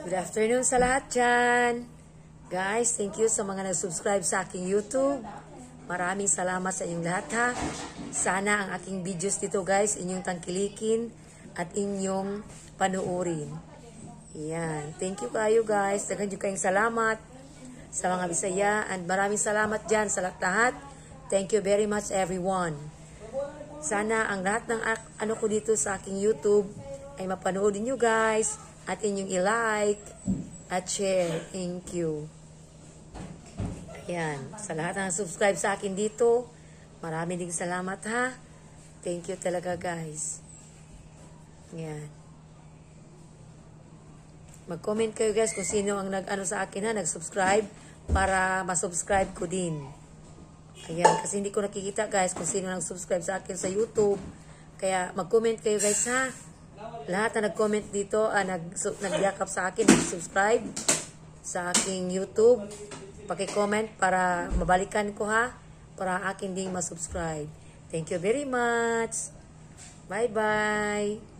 Good afternoon sa lahat dyan. Guys, thank you sa mga nag-subscribe sa aking YouTube. Maraming salamat sa inyong lahat ha. Sana ang aking videos dito guys, inyong tangkilikin at inyong panuorin. Yan. Thank you kayo guys. Dagan nyo kayong salamat sa mga Bisaya. And maraming salamat dyan sa lahat. Thank you very much everyone. Sana ang lahat ng ano ko dito sa aking YouTube ay mapanoodin nyo guys. At inyong i-like at share. Thank you. Ayan. Sa lahat ng subscribe sa akin dito, marami ding salamat ha. Thank you talaga guys. Ayan. Mag-comment kayo guys kung sino ang nag-ano sa akin ha, nag-subscribe para masubscribe ko din. Ayan. Kasi hindi ko nakikita guys kung sino nag-subscribe sa akin sa YouTube. Kaya mag-comment kayo guys ha. Lahat na nag-comment dito, nagyakap sa akin, nag-subscribe sa aking YouTube. Paki-comment para mabalikan ko ha, para akin ding masubscribe. Thank you very much. Bye-bye.